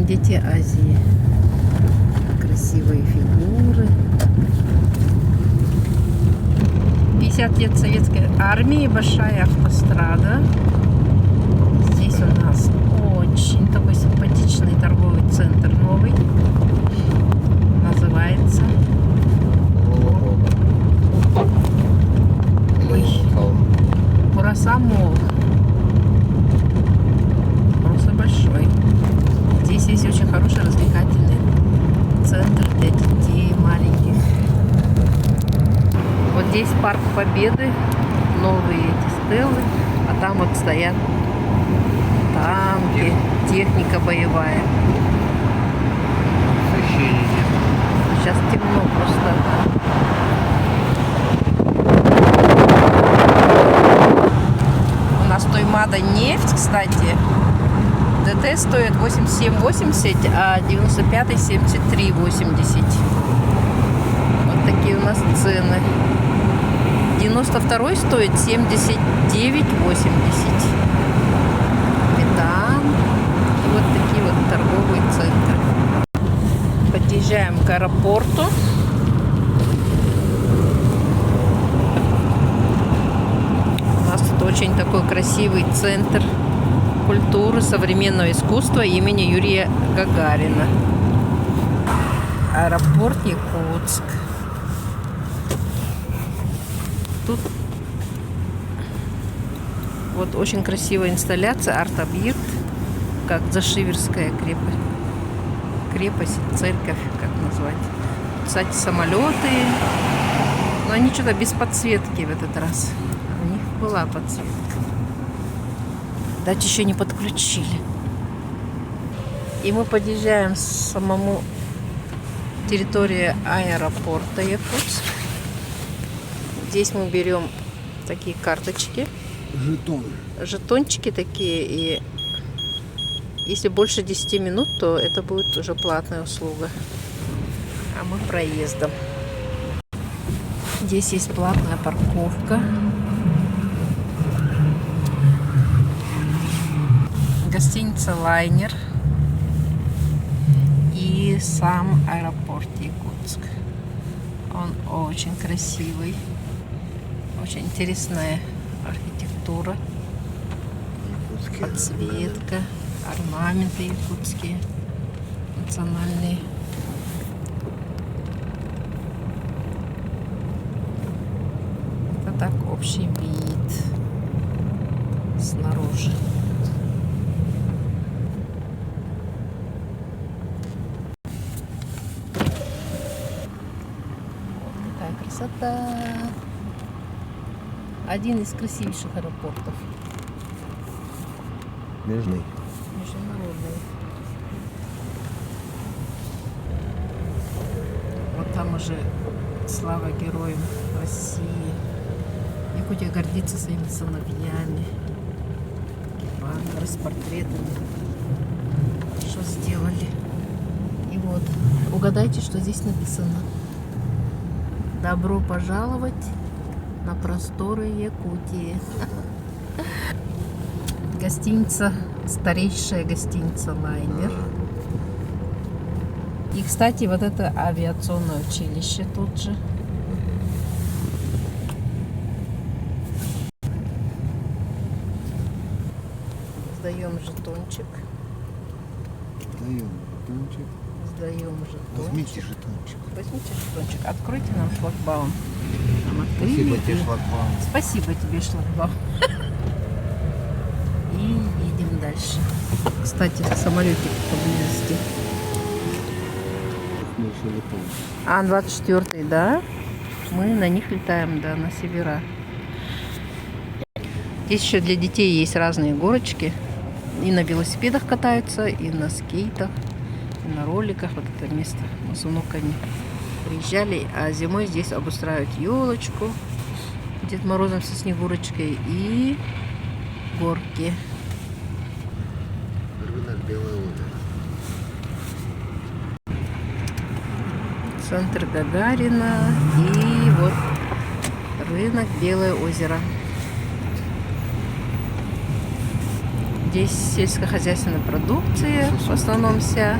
Дети Азии. Красивые фигуры. 50 лет советской армии, большая автострада. Здесь у нас очень такой симпатичный торговый центр новый. Называется Кураса Молл. Просто большой. Здесь есть очень хороший развлекательный центр для детей маленьких. Вот здесь парк Победы, новые эти стелы, а там вот стоят танки, техника боевая. Сейчас темно просто. У нас Тоймада нефть, кстати. ДТ стоит 87,80, а 95 73,80. Вот такие у нас цены. 92 стоит 79,80. Метан. И вот такие вот торговые центры. Подъезжаем к аэропорту. У нас тут очень такой красивый центр культуры, современного искусства имени Юрия Гагарина. Аэропорт Якутск. Тут вот очень красивая инсталляция, арт-объект, как Зашиверская крепость, церковь, как назвать. Кстати, самолеты, но они что-то без подсветки в этот раз. У них была подсветка. Дать еще не подключили. И мы подъезжаем к самому территории аэропорта Якутск. Здесь мы берем такие карточки. Жетончики такие. И если больше 10 минут, то это будет уже платная услуга. А мы проездом. Здесь есть платная парковка. Гостиница «Лайнер» и сам аэропорт Якутск. Он очень красивый, очень интересная архитектура, подсветка, орнаменты якутские, национальные. Это так общий вид снаружи. Красота. Один из красивейших аэропортов. Международный. Вот там уже слава героям России. Якутия гордится своими сыновьями. Баннеры с портретами. Что сделали. И вот, угадайте, что здесь написано. Добро пожаловать на просторы Якутии. Гостиница, старейшая гостиница «Лайнер». И, кстати, вот это авиационное училище тут же. Сдаем жетончик. Сдаем жетончик. Возьмите жетончик. Возьмите жетончик. Откройте нам шлагбаум. Спасибо тебе, шлагбаум. Спасибо тебе, шлагбаум. И едем дальше. Кстати, самолетик поблизости. Ан-24, да? Мы на них летаем, да, на севера. Здесь еще для детей есть разные горочки. И на велосипедах катаются, и на скейтах, и на роликах. Вот это место мы с внуками приезжали. А зимой здесь обустраивают елочку Дед Морозом со Снегурочкой и горки. Рынок Белое озеро. Центр Гагарина и вот рынок Белое озеро. Здесь сельскохозяйственная продукция, в основном вся.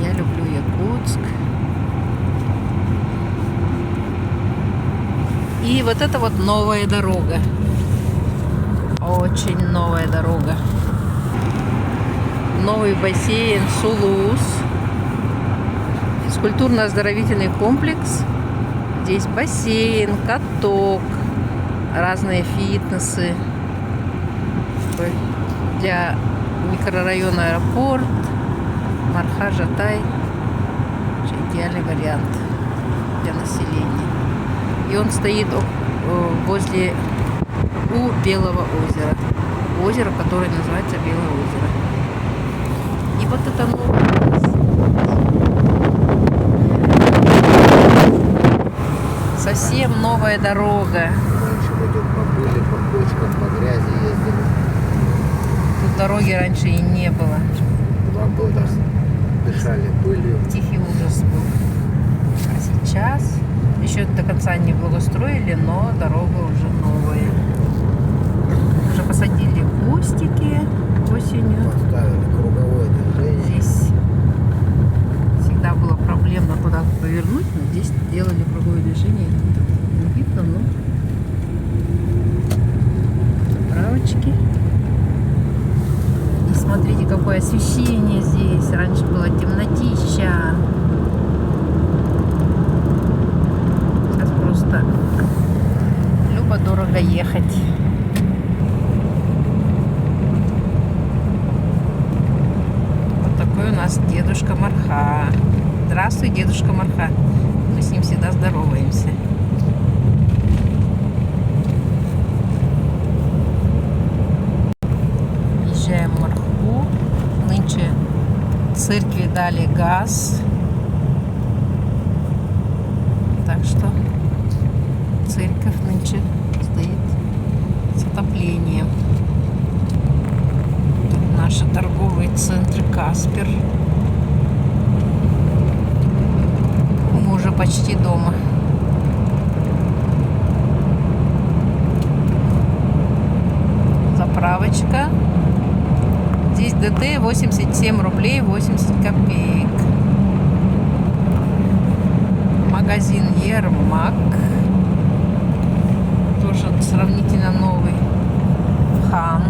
Я люблю Якутск. И вот это вот новая дорога. Очень новая дорога. Новый бассейн Сулус. Физкультурно-оздоровительный комплекс. Здесь бассейн, каток, разные фитнесы. Для микрорайона Аэропорт, Мархаджатай. Идеальный вариант для населения. И он стоит возле Белого озера. Озеро, которое называется Белое озеро. И вот это совсем новая дорога. Раньше мы тут побыли, по кочкам, по грязи ездили. Тут дороги раньше и не было. 2 года дышали пылью. Тихий ужас был. А сейчас еще до конца не благоустроили, но дорога уже новая. Уже посадили кустики осенью. Поставили круговое движение. Здесь всегда было проблемно куда-то повернуть, но здесь делали круговое движение. Не видно, но заправочки. И смотрите, какое освещение здесь. Раньше было темнотища. Сейчас просто любо-дорого ехать. У нас дедушка Марха. Здравствуй, дедушка Марха. Мы с ним всегда здороваемся. Езжаем в Марху. Нынче церкви дали газ. Так что церковь нынче стоит с отоплением. Наши торговые центры Каспер. Мы уже почти дома. Заправочка. Здесь ДТ 87 рублей 80 копеек. Магазин Ермак. Тоже сравнительно новый. Хан.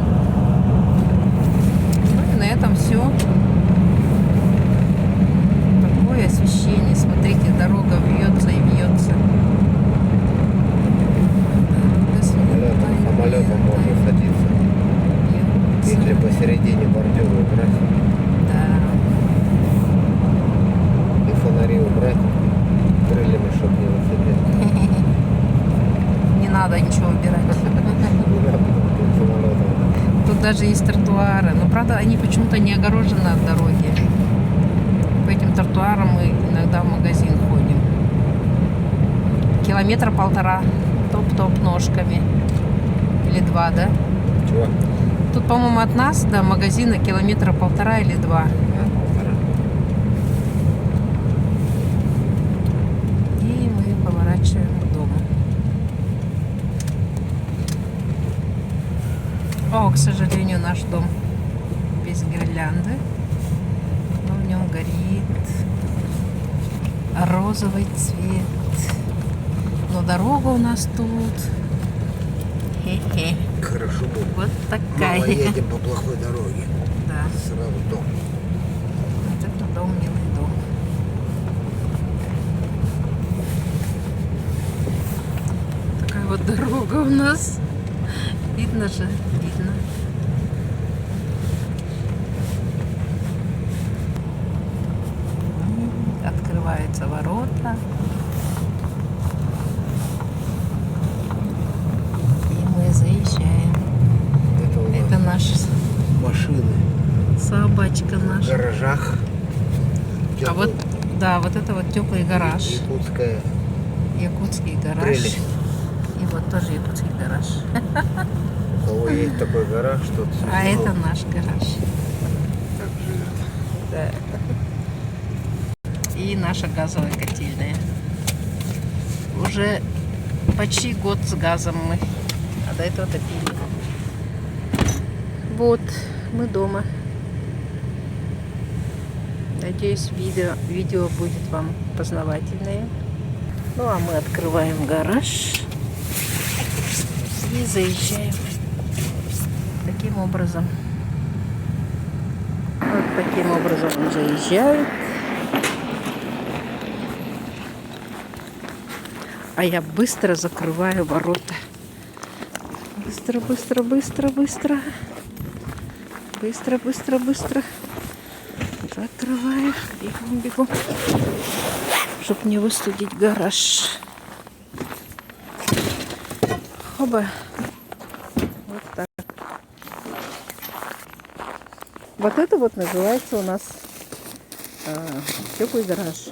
На этом все. Такое освещение. Смотрите, дорога вьется и вьется. Самолетом можно садиться. Если посередине бордюра убрать. Да. И фонари убрать. Крыльями, чтобы не зацепить. Не надо ничего убирать. Самолетом. Тут даже есть тротуары. Но, правда, они почему-то не огорожены от дороги. По этим тротуарам мы иногда в магазин ходим. 1,5 километра топ-топ ножками. Или 2, да? Чего? Тут, по-моему, от нас до магазина 1,5 километра или 2. И мы поворачиваем к дому. О, к сожалению, наш дом без гирлянды. Но в нем горит розовый цвет. Но дорога у нас тут. Хе-хе. Хорошо будет. Вот такая. Мало едем по плохой дороге. Да. Сразу дом. Вот это дом, милый дом. Такая вот дорога у нас. Видно же, видно. Открываются ворота. И мы заезжаем. Это у нас Это наша машины собачка в наша. гаражах. А вот, да, вот это вот теплый гараж. Якутская Якутский гараж. прелесть. И вот тоже якутский гараж. У кого есть такой гараж, тот А это наш гараж. так живет. Да. И наша газовая котельная. Уже почти год с газом мы. А до этого топили. Вот, мы дома. Надеюсь, видео будет вам познавательное. Ну, а мы открываем гараж и заезжаем таким образом. Вот таким образом он заезжает. А я быстро закрываю ворота. Быстро, быстро, быстро, быстро. Быстро, быстро, быстро. Закрываю. Бегом, бегом. Чтоб не выстудить гараж. Оба. Вот так. Вот это вот называется у нас теплый гараж.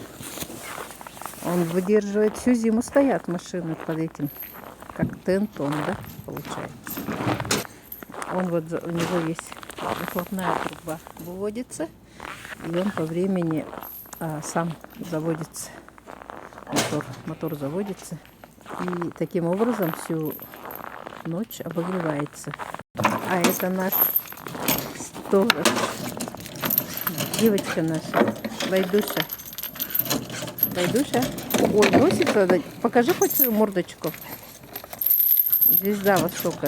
Он выдерживает всю зиму, стоят машины под этим, как тент он, да, получается. Он вот, у него есть выхлопная труба, выводится, и он по времени сам заводится, мотор заводится, и таким образом всю ночь обогревается. А это наш сторож, девочка наша, Байдуша. Байдуша. Ой, носится. Покажи хоть свою мордочку. Звезда Востока.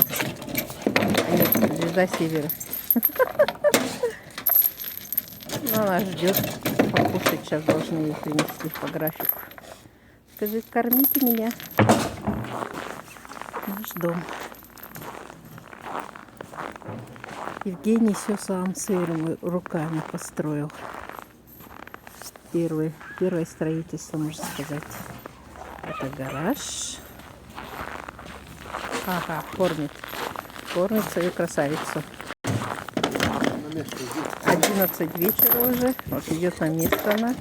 Нет, звезда Севера. Ну, она ждет. Покушать сейчас должны ей принести по графику. Скажи, кормите меня. Наш дом. Евгений все сам своими руками построил. Первое строительство, можно сказать. Это гараж. Ага, кормит свою красавицу. 11 вечера уже. Вот идет на место она.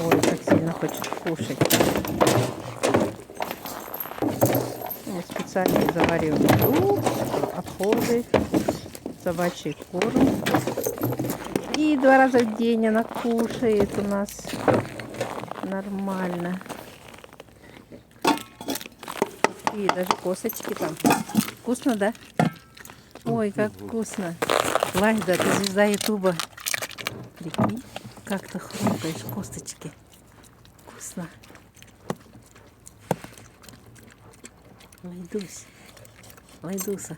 Ой, как сильно хочет кушать. Мы специально завариваем суп, отходы, собачий корм. И 2 раза в день она кушает у нас нормально. И даже косточки там. Вкусно, да? Ой, как вкусно. Вайда, ты звезда Ютуба. Прикинь, как ты хрустаешь косточки. Вкусно. Вайдуса.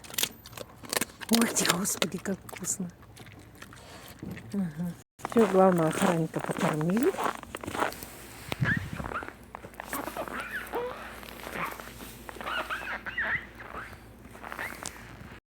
Ой, господи, как вкусно. Угу. Все, главного охранника покормили.